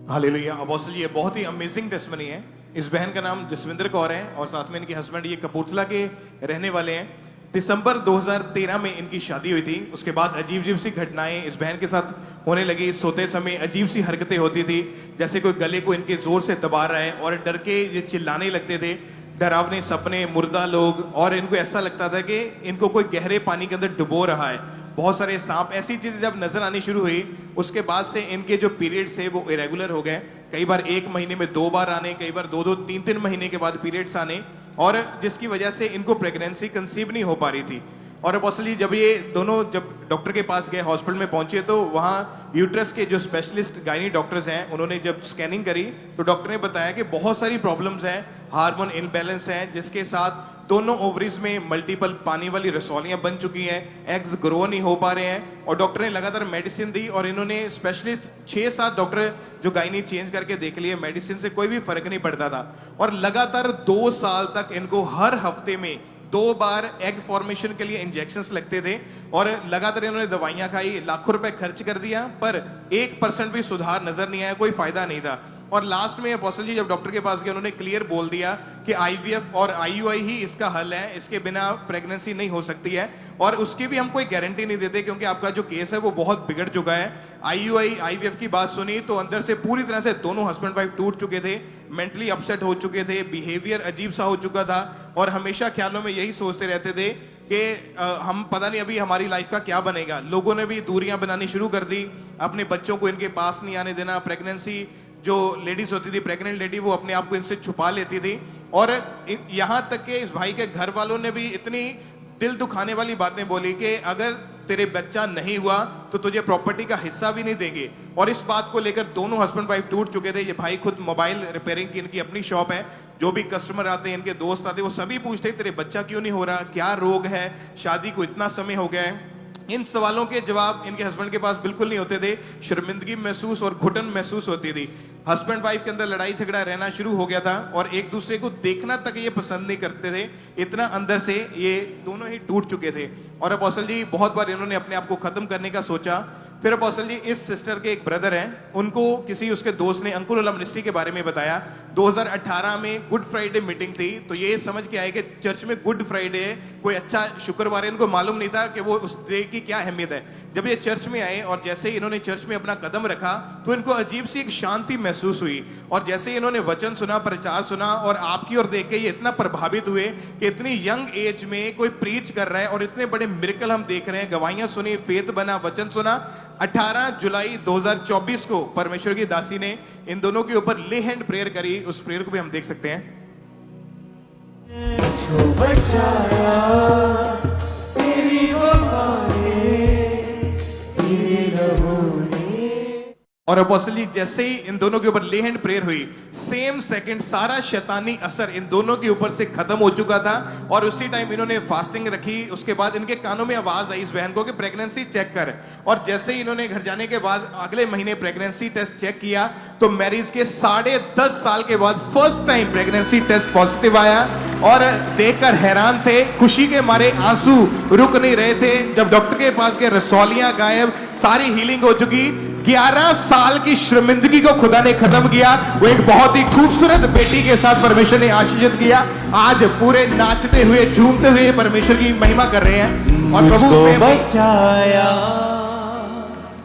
Hallelujah. Apostle ये बहुत ही amazing testimony है। इस बहन का नाम जसविंदर कौर है और साथ में इनके हस्बैंड ये कपूरथला के रहने वाले हैं। दिसंबर 2013 में इनकी शादी हुई थी। उसके बाद अजीब अजीब सी घटनाएं इस बहन के साथ होने लगी। सोते समय अजीब सी हरकतें होती थी, जैसे कोई गले को इनके जोर से दबा रहा है और डर के ये चिल्लाने लगते थे। डरावने सपने, मुर्दा लोग, और इनको ऐसा लगता था कि इनको कोई गहरे पानी के अंदर डुबो रहा है। बहुत सारे सांप, ऐसी चीजें जब नजर आनी शुरू हुई, उसके बाद से इनके जो पीरियड्स है वो इरेगुलर हो गए। कई बार 1 महीने में 2 बार आने, कई बार 2-2, 3-3 महीने के बाद पीरियड्स आने, और जिसकी वजह से इनको प्रेगनेंसी कंसीव नहीं हो पा रही थी। और अपोस्टल जब ये दोनों जब डॉक्टर के पास गए, हॉस्पिटल में पहुंचे, तो वहाँ यूट्रस के जो स्पेशलिस्ट गायनी डॉक्टर्स हैं, उन्होंने जब स्कैनिंग करी तो डॉक्टर ने बताया कि बहुत सारी प्रॉब्लम्स हैं, हार्मोन इनबैलेंस है, जिसके साथ दोनों ओवरीज में मल्टीपल पानी वाली रसौलियां बन चुकी हैं, एग्स ग्रो नहीं हो पा रहे हैं। और डॉक्टर ने लगातार मेडिसिन दी और इन्होंने स्पेशलिस्ट 6-7 डॉक्टर जो गायनी चेंज करके देख लिए, मेडिसिन से कोई भी फर्क नहीं पड़ता था। और लगातार 2 साल तक इनको हर हफ्ते में 2 बार एग फॉर्मेशन के लिए इंजेक्शंस लगते थे और लगातार इन्होंने दवाइयां खाई, लाखों रुपए खर्च कर दिया, पर 1% भी सुधार नजर नहीं आया, कोई फायदा नहीं था। और लास्ट में अपोस्टल जी जब डॉक्टर के पास गए, उन्होंने क्लियर बोल दिया कि आईवीएफ और आईयूआई ही इसका हल है, इसके बिना प्रेगनेंसी नहीं हो सकती है। और उसकी भी हम कोई गारंटी नहीं देते, क्योंकि आपका जो केस है वो बहुत बिगड़ चुका है। आईयूआई आईवीएफ की बात सुनी तो अंदर से पूरी तरह से दोनों हस्बैंड वाइफ टूट चुके थे, मेंटली अपसेट हो चुके थे, बिहेवियर अजीब सा हो चुका था, और हमेशा ख्यालों में यही सोचते रहते थे कि हम पता नहीं अभी हमारी लाइफ का क्या बनेगा। लोगों ने भी दूरियां बनानी शुरू कर दी, अपने बच्चों को इनके पास नहीं आने देना। प्रेगनेंसी जो लेडीज होती थी, प्रेग्नेंट लेडी, वो अपने आप को इनसे छुपा लेती थी। और यहां तक कि इस भाई के घर वालों ने भी इतनी दिल दुखाने वाली बातें बोली कि अगर तेरे बच्चा नहीं हुआ तो तुझे प्रॉपर्टी का हिस्सा भी नहीं देंगे। और इस बात को लेकर दोनों हस्बैंड वाइफ टूट चुके थे। ये भाई खुद मोबाइल रिपेयरिंग की इनकी अपनी शॉप है। जो भी कस्टमर आते हैं, इनके दोस्त आते हैं, वो सभी पूछते तेरे बच्चा क्यों नहीं हो रहा, क्या रोग है, शादी को इतना समय हो गया है। इन सवालों के जवाब इनके हस्बैंड के पास बिल्कुल नहीं होते थे। शर्मिंदगी महसूस और घुटन महसूस होती थी। हस्बैंड वाइफ के अंदर लड़ाई झगड़ा रहना शुरू हो गया था और एक दूसरे को देखना तक ये पसंद नहीं करते थे। इतना अंदर से ये दोनों ही टूट चुके थे। और अपोस्टल जी बहुत बार इन्होंने अपने आप को खत्म करने का सोचा। फिर अपोस्टल जी इस सिस्टर के एक ब्रदर हैं, उनको किसी उसके दोस्त ने अंकुर मिनिस्ट्री के बारे में बताया। 2018 में गुड फ्राइडे मीटिंग थी, तो ये समझ के आए कि चर्च में गुड फ्राइडे है, कोई अच्छा शुक्रवार है। इनको मालूम नहीं था कि वो उस डे की क्या अहमियत है। जब ये चर्च में आए और जैसे ही इन्होंने चर्च में अपना कदम रखा तो इनको अजीब सी एक शांति महसूस हुई। और जैसे ही इन्होंने वचन सुना, प्रचार सुना, और आपकी ओर देख के ये इतना प्रभावित हुए कि इतनी यंग एज में कोई प्रीच कर रहा है और इतने बड़े मिरेकल हम देख रहे हैं। गवाहियां सुनी, फेथ बना, वचन सुना। 18 जुलाई 2024 को परमेश्वर की दासी ने इन दोनों के ऊपर ले हैंड प्रेयर करी। उस प्रेयर को भी हम देख सकते हैं। और अपोस्टल जी जैसे ही इन दोनों के ऊपर ले हैंड प्रेयर हुई, सेम सेकंड सारा शैतानी असर इन दोनों के ऊपर से खत्म हो चुका था। और उसी टाइम इन्होंने फास्टिंग रखी। उसके बाद इनके कानों में आवाज आई इस बहन को कि प्रेगनेंसी चेक कर। और जैसे ही इन्होंने घर जाने के बाद अगले महीने प्रेगनेंसी टेस्ट चेक किया तो मैरिज के 10.5 साल के बाद first time pregnancy test positive आया। और देखकर हैरान थे, खुशी के मारे आंसू रुक नहीं रहे थे। जब डॉक्टर के पास गए, रसौलियां गायब, सारी हीलिंग हो चुकी। 11 साल की शर्मिंदगी को खुदा ने खत्म किया। वो एक बहुत ही खूबसूरत बेटी के साथ परमेश्वर ने आशीषित किया। आज पूरे नाचते हुए, झूमते हुए परमेश्वर की महिमा कर रहे हैं। और प्रभु ने बचाया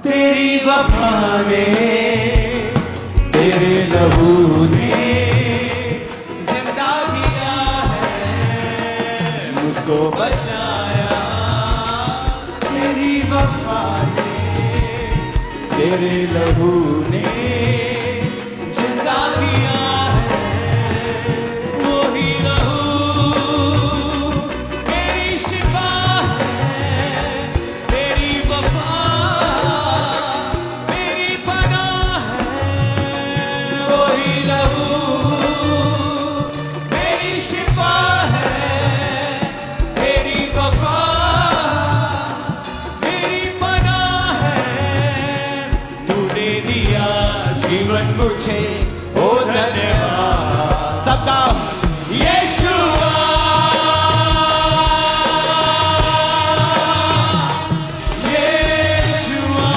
तेरी वफा ने, तेरे लहू ने जिंदा किया है। मुझको बचाया तेरी वफा ने, तेरे लहू ने जिंदा किया है। वही लहू मेरी शिफा है, तेरी वफा मेरी पनाह है। वही लहू मेरी शिफा है, तेरी वफा मेरी पनाह है। तूने दिया जीवन मुझे, ओ धन्यवाद। सबका यीशुआ, यीशुआ,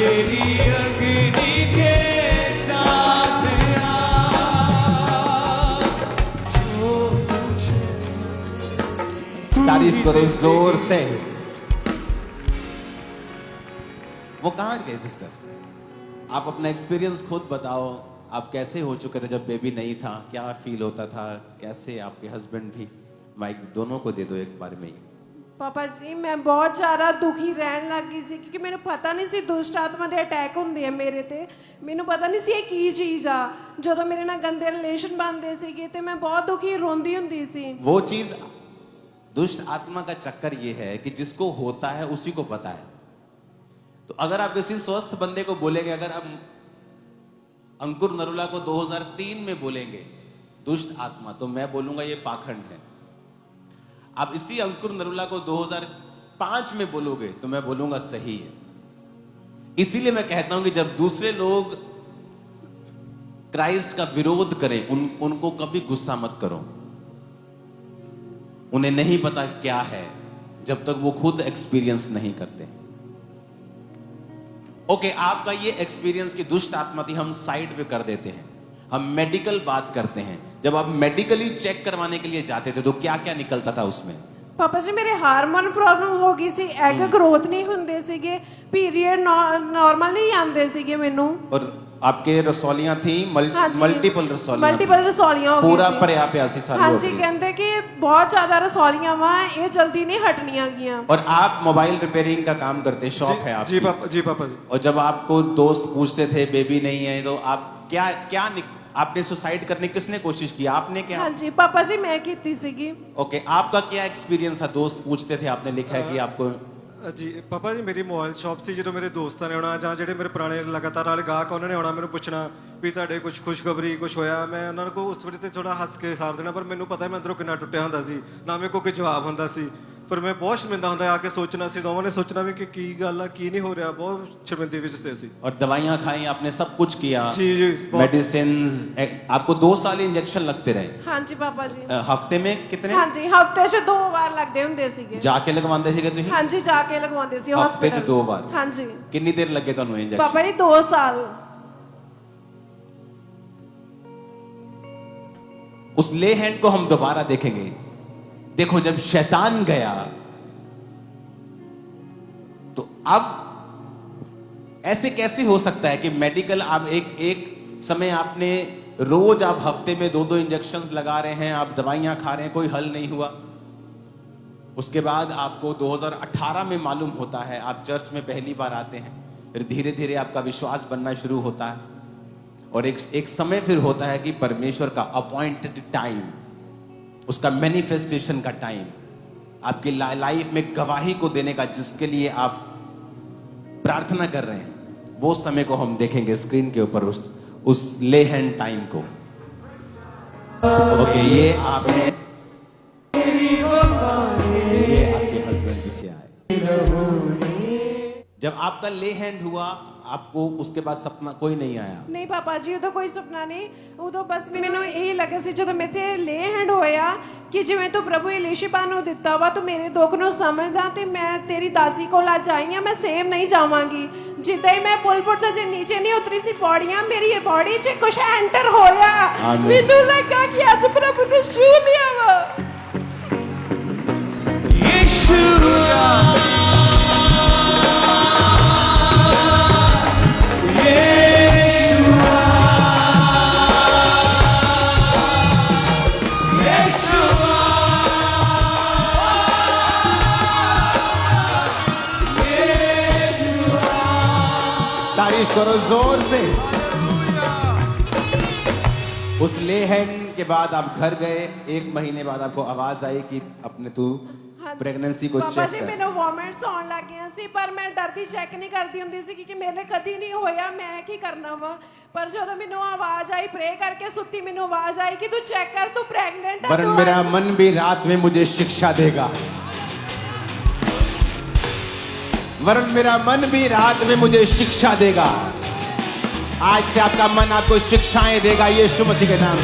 मेरी अग्नि के साथ आ, जो मुझे। तारीफ करो जोर से। वो कहाँ गए सिस्टर? आप अपना एक्सपीरियंस खुद बताओ, आप कैसे हो चुके थे जब बेबी नहीं था, क्या फील होता था, कैसे आपके हस्बैंड भी? माइक दोनों को दे दो एक बार में ही। ਪਾਪਾ ਜੀ ਮੈਂ ਬਹੁਤ ਜ਼ਿਆਦਾ ਦੁਖੀ ਰਹਿਣ ਲੱਗ ਗਈ ਸੀ ਕਿਉਂਕਿ ਮੈਨੂੰ ਪਤਾ ਨਹੀਂ ਸੀ ਦੁਸ਼ਟ ਆਤਮਾ ਦੇ ਅਟੈਕ ਹੁੰਦੇ ਆ ਮੇਰੇ ਤੇ। ਮੈਨੂੰ ਪਤਾ ਨਹੀਂ ਸੀ ਇਹ ਕੀ ਚੀਜ਼ ਆ। ਜਦੋਂ ਮੇਰੇ ਨਾਲ ਗੰਦੇ ਰਿਲੇਸ਼ਨ ਬਣਦੇ ਸੀਗੇ ਤੇ ਮੈਂ ਬਹੁਤ ਦੁਖੀ ਰੋਂਦੀ ਹੁੰਦੀ ਸੀ। वो चीज दुष्ट आत्मा का चक्कर ये है कि जिसको होता है उसी को पता है। तो अगर आप किसी स्वस्थ बंदे को बोलेंगे, अगर आप अंकुर नरूला को 2003 में बोलेंगे दुष्ट आत्मा, तो मैं बोलूंगा ये पाखंड है। आप इसी अंकुर नरूला को 2005 में बोलोगे तो मैं बोलूंगा सही है। इसीलिए मैं कहता हूं कि जब दूसरे लोग क्राइस्ट का विरोध करें, उनको कभी गुस्सा मत करो। उन्हें नहीं पता क्या है जब तक वो खुद एक्सपीरियंस नहीं करते। ओके, आपका ये एक्सपीरियंस की दुष्ट आत्मा थी, हम साइड पे कर देते हैं। हम मेडिकल बात करते हैं। जब आप मेडिकली चेक करवाने के लिए जाते थे तो क्या क्या निकलता था उसमें? ਪਾਪਾ ਜੀ ਮੇਰੇ ਹਾਰਮੋਨ ਪ੍ਰੋਬਲਮ ਹੋ ਗਈ ਸੀ, ਐਗ ਗਰੋਥ ਨਹੀਂ ਹੁੰਦੇ ਸੀਗੇ, ਪੀਰੀਅਡ ਨਾਰਮਲ ਨਹੀਂ ਆਉਂਦੇ ਸੀਗੇ ਮੈਨੂੰ। और आपके रसौलियां थी, मल्टीपल रसौलियां, ਮਲਟੀਪਲ ਰਸੌਲੀਆਂ ਹੋ ਗਈ पूरा ਸੀ। पर्या प्यासी सारी ਹਾਂਜੀ होती है। ਕਹਿੰਦੇ ਕਿ ਬਹੁਤ ਜ਼ਿਆਦਾ ਰਸੌਲੀਆਂ ਵਾ, ਇਹ ਜਲਦੀ ਨਹੀਂ हटनियां गईਆਂ। और आप मोबाइल रिपेयरिंग का काम करते, शॉप है आपकी। जी पापा जी। और जब आपको दोस्त पूछते थे बेबी नहीं है तो आप क्या आपने सुसाइड करने किसने कोशिश की, आपने क्या? ਹਾਂਜੀ ਪਾਪਾ ਜੀ ਮੈਂ ਕੀਤੀ ਸੀਗੀ। ओके, आपका क्या एक्सपीरियंस था? दोस्त पूछते थे, आपने लिखा है कि आपको ਜੀ ਪਾਪਾ ਜੀ ਮੇਰੀ ਮੋਬਾਈਲ ਸ਼ਾਪ ਸੀ। ਜਦੋਂ ਮੇਰੇ ਦੋਸਤਾਂ ਨੇ ਆਉਣਾ ਜਾਂ ਜਿਹੜੇ ਮੇਰੇ ਪੁਰਾਣੇ ਲਗਾਤਾਰ ਵਾਲੇ ਗਾਹਕ ਉਹਨਾਂ ਨੇ ਆਉਣਾ, ਮੈਨੂੰ ਪੁੱਛਣਾ ਵੀ ਤੁਹਾਡੇ ਕੁਝ ਖੁਸ਼ਖਬਰੀ ਕੁਝ ਹੋਇਆ। ਮੈਂ ਉਹਨਾਂ ਕੋਲ ਉਸ ਵੇਲੇ ਤੇ ਥੋੜਾ ਹੱਸ ਕੇ ਸਾਰ ਦੇਣਾ, ਪਰ ਮੈਨੂੰ ਪਤਾ ਮੈਂ ਅੰਦਰੋਂ ਕਿੰਨਾ ਟੁੱਟਿਆ ਹੁੰਦਾ ਸੀ, ਨਾ ਮੇਰੇ ਕੋਲ ਕੋਈ ਜਵਾਬ ਹੁੰਦਾ ਸੀ। ਪਰ ਮੈਂ ਬਹੁਤ ਸ਼ਰਮਿੰਦਾ ਹੁੰਦਾ, ਆ ਕੇ ਸੋਚਣਾ ਸੀ, ਦੋਵਾਂ ਨੇ ਸੋਚਣਾ ਵੀ ਕਿ ਕੀ ਗੱਲ ਆ, ਕੀ ਨਹੀਂ ਹੋ ਰਿਹਾ। ਬਹੁਤ ਸ਼ਰਮਿੰਦੇ ਵਿੱਚ ਸੀ ਅਸੀਂ। और दवाइयां खाई आपने, सब कुछ किया, जी जी बहुत। मेडिसिन। आपको 2 साल इंजेक्शन लगते रहे? ਹਾਂਜੀ ਪਾਪਾ ਜੀ। हफ्ते में कितने? ਹਾਂਜੀ ਹਫਤੇ 'ਚ 2 ਵਾਰ ਲੱਗਦੇ ਹੁੰਦੇ ਸੀਗੇ। जाके लगवाते थे ਤੁਸੀਂ? ਹਾਂਜੀ ਜਾ ਕੇ ਲਗਵਾਉਂਦੇ ਸੀ ਹਫ਼ਤੇ 'ਚ ਹਸਪੀਟਲ। 2 ਵਾਰ? ਹਾਂਜੀ कितनी देर लगे ਤੁਹਾਨੂੰ इंजेक्शन? ਪਾਪਾ ਜੀ 2 ਸਾਲ। उस ले हैंड को हम दोबारा देखेंगे। देखो, जब शैतान गया तो अब ऐसे कैसे हो सकता है कि मेडिकल आप एक समय आपने रोज आप हफ्ते में 2-2 इंजेक्शंस लगा रहे हैं, आप दवाइयां खा रहे हैं, कोई हल नहीं हुआ। उसके बाद आपको 2018 में मालूम होता है, आप चर्च में पहली बार आते हैं, फिर धीरे धीरे आपका विश्वास बनना शुरू होता है और एक समय फिर होता है कि परमेश्वर का अपॉइंटेड टाइम, उसका मैनिफेस्टेशन का टाइम, आपकी लाइफ में गवाही को देने का, जिसके लिए आप प्रार्थना कर रहे हैं, वो समय को हम देखेंगे स्क्रीन के ऊपर, उस ले हैंड टाइम को। ओके, ये आपने, ये आपके हस्बैंड पीछे आए। जब आपका ले हैंड हुआ, आपको उसके बाद सपना कोई नहीं आया? ਨਹੀਂ ਪਾਪਾ ਜੀ ਉਦੋਂ ਕੋਈ ਸੁਪਨਾ ਨਹੀਂ। ਉਦੋਂ ਬਸ ਮੈਨੂੰ ਇਹ ਲੱਗਾ ਸੀ ਜਦੋਂ ਮੇਥੇ ਲੇ ਹੈਂਡ ਹੋਇਆ ਕਿ ਜਿਵੇਂ ਤੂੰ ਪ੍ਰਭੂ ਇਲੀਸ਼ਿਬਾ ਨੂੰ ਦਿੱਤਾ ਵਾ, ਤੂੰ ਮੇਰੇ ਦੁੱਖ ਨੂੰ ਸਮਝਦਾ ਤੇ ਮੈਂ ਤੇਰੀ ਦਾਸੀ ਕੋਲ ਅੱਜ ਆਈ ਆ, ਮੈਂ ਸੇਮ ਨਹੀਂ ਜਾਵਾਂਗੀ। ਜਿੱਦਾਂ ਹੀ ਮੈਂ ਪੁਲਪੁਰ ਤੋਂ ਜੇ ਨੀਚੇ ਨਹੀਂ ਉਤਰੀ ਸੀ ਪੌੜੀਆਂ, ਮੇਰੀ ਬੋਡੀ 'ਚ ਕੁਝ ਐਂਟਰ ਹੋਇਆ। ਮੈਨੂੰ ਲੱਗਾ ਕਿ ਅੱਜ ਪ੍ਰਭੂ ਨੇ ਛੂ ਲਿਆ ਵਾ। तारीफ करो जोर से। उस ले हैंड के बाद आप घर गए, 1 महीने बाद आपको आवाज आई कि अपने तू प्रेगनेंसी को ਪਾਪਾ चेक ਜੀ कर। ਮੈਨੂੰ ਵੋਮਿਟਸ ਆਉਣ ਲੱਗ ਗਈਆਂ ਸੀ, ਪਰ ਮੈਂ ਡਰਦੀ ਚੈੱਕ ਨਹੀਂ ਕਰਦੀ ਹੁੰਦੀ ਸੀ ਕਿ ਮੇਰੇ ਕਦੀ ਨਹੀਂ ਹੋਇਆ, ਮੈਂ ਕੀ ਕਰਨਾ ਵਾ। ਪਰ ਜਦੋਂ ਮੈਨੂੰ ਆਵਾਜ਼ ਆਈ, ਪ੍ਰੇ ਕਰਕੇ ਸੁੱਤੀ, ਮੈਨੂੰ ਆਵਾਜ਼ ਆਈ ਕਿ ਤੂੰ ਚੈੱਕ ਕਰ, ਤੂੰ ਪ੍ਰੈਗਨੈਂਟ ਹੈ। वरन मेरा मन भी रात में मुझे शिक्षा देगा, वरन मेरा मन भी रात में मुझे शिक्षा देगा। आज से आपका मन आपको शिक्षाएं देगा, यीशु मसीह के नाम।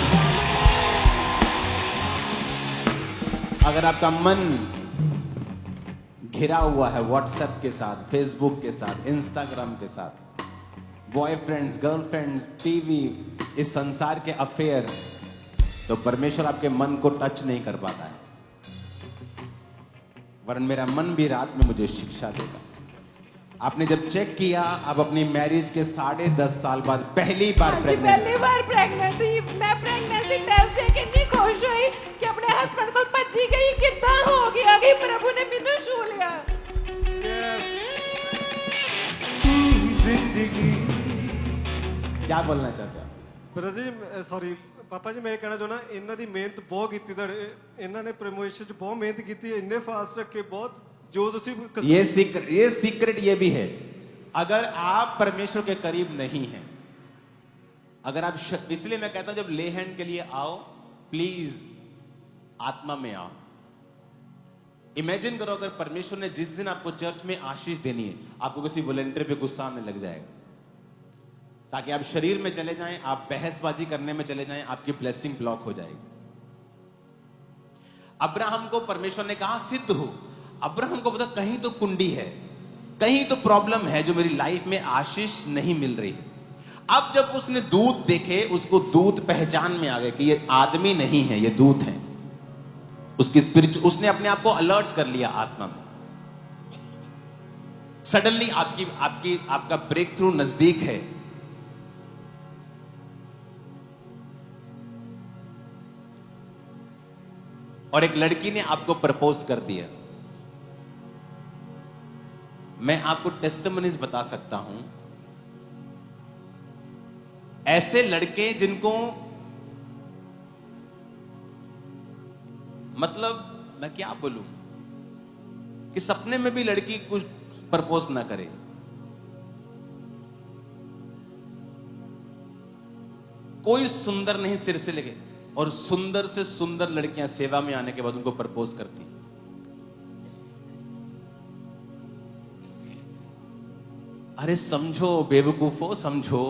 अगर आपका मन घिरा हुआ है व्हाट्सएप के साथ, फेसबुक के साथ, इंस्टाग्राम के साथ, बॉयफ्रेंड्स, गर्लफ्रेंड्स, टीवी, इस संसार के अफेयर्स, तो परमेश्वर आपके मन को टच नहीं कर पाता है, वरन मेरा मन भी रात में मुझे शिक्षा देगा। आपने जब चेक किया, आप अपनी मैरिज के 10.5 साल बाद पहली बार हाँ जी, प्रेग्नेंट, पहली बार प्रेग्नेंट थी मैं। प्रेगनेंसी टेस्ट देके इतनी खुश हुई कि अपने हस्बैंड को भज्जी गई, कितना हो गया कि प्रभु ने मैनू छू लिया। क्या बोलना चाहते हो? ਬ੍ਰਦਰ ਜੀ ਸੌਰੀ ਪਾਪਾ ਜੀ, ਮੈਂ ਇਹ ਕਹਿਣਾ ਚਾਹੁੰਦਾ ਇਹਨਾਂ ਦੀ ਮਿਹਨਤ ਬਹੁਤ ਕੀਤੀ ਤੁਹਾਡੇ, ਇਹਨਾਂ ਨੇ ਪ੍ਰਮੋਸ਼ਨ 'ਚ ਬਹੁਤ ਮਿਹਨਤ ਕੀਤੀ, ਇੰਨੇ ਫਾਸਟ ਰੱਖੇ ਬਹੁਤ, ਜੋ ਤੁਸੀਂ ये सीक्रेट ये भी है, अगर आप परमेश्वर के करीब नहीं हैं, अगर आप इसलिए मैं कहता हूं जब ले हैंड के लिए आओ, प्लीज आत्मा में आओ। इमेजिन करो अगर परमेश्वर ने जिस दिन आपको चर्च में आशीष देनी है, आपको किसी वॉलंटियर पे गुस्सा आने लग जाएगा, ताकि आप शरीर में चले जाएं, आप बहसबाजी करने में चले जाएं, आपकी ब्लेसिंग ब्लॉक हो जाएगी। अब्राहम को परमेश्वर ने कहा सिद्ध हो। अब्राहम को पता कहीं तो कुंडी है, कहीं तो प्रॉब्लम है, जो मेरी लाइफ में आशीष नहीं मिल रही है। अब जब उसने दूत देखे, उसको दूत पहचान में आ गए कि ये आदमी नहीं है, ये दूत है। उसकी उसने अपने आप को अलर्ट कर लिया आत्मा में। सडनली आपका ब्रेक थ्रू नजदीक है। और एक लड़की ने आपको प्रपोज कर दिया। मैं आपको टेस्टिमनीज बता सकता हूं, ऐसे लड़के जिनको मतलब मैं क्या बोलूं कि सपने में भी लड़की कुछ प्रपोज ना करे, कोई सुंदर नहीं सिर से लेके, और सुंदर से सुंदर लड़कियां सेवा में आने के बाद उनको प्रपोज करती। अरे समझो बेवकूफो, समझो,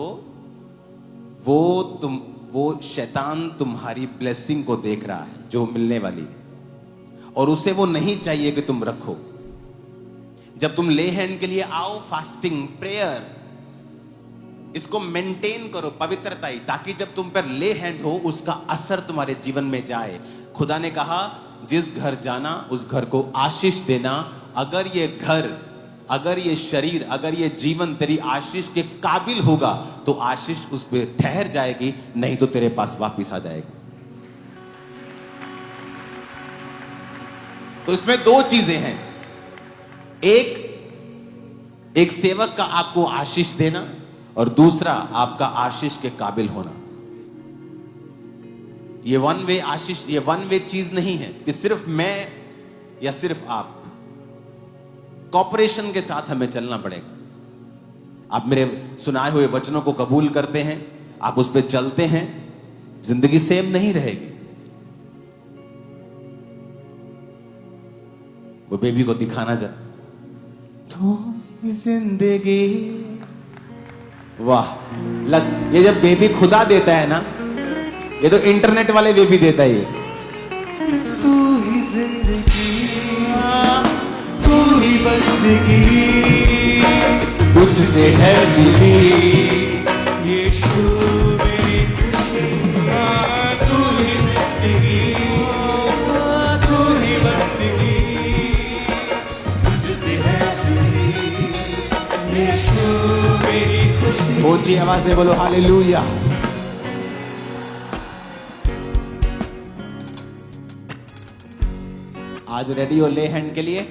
वो शैतान तुम्हारी ब्लेसिंग को देख रहा है जो मिलने वाली है, और उसे वो नहीं चाहिए कि तुम रखो। जब तुम ले हैंड के लिए आओ, फास्टिंग, प्रेयर, इसको मेंटेन करो, पवित्रता ही, ताकि जब तुम पर ले हैंड हो उसका असर तुम्हारे जीवन में जाए। खुदा ने कहा जिस घर जाना उस घर को आशीष देना। अगर ये घर, अगर ये शरीर, अगर ये जीवन तेरी आशीष के काबिल होगा तो आशीष उस पर ठहर जाएगी, नहीं तो तेरे पास वापिस आ जाएगी। तो इसमें दो चीजें हैं, एक सेवक का आपको आशीष देना, और दूसरा आपका आशीष के काबिल होना। ये वन वे आशीष, ये वन वे चीज नहीं है कि सिर्फ मैं या सिर्फ आप, कॉपरेशन के साथ हमें चलना पड़ेगा। आप मेरे सुनाए हुए वचनों को कबूल करते हैं, आप उस पर चलते हैं, जिंदगी सेम नहीं रहेगी। वो बेबी को दिखाना जा, तो जिंदगी, वाह, ये जब बेबी खुदा देता है ना, ये तो इंटरनेट वाले बेबी देता है। ये तू ही जिंदगी, तू ही बंदगी, तुझसे है जुदी, यीशु मेरी खुशी, तू ही जिंदगी, तू ही बंदगी, तुझसे है जुदी, यीशु मेरी खुशी। ऊंची आवाज से बोलो हालेलुया। आज रेडी हो ले हैंड के लिए?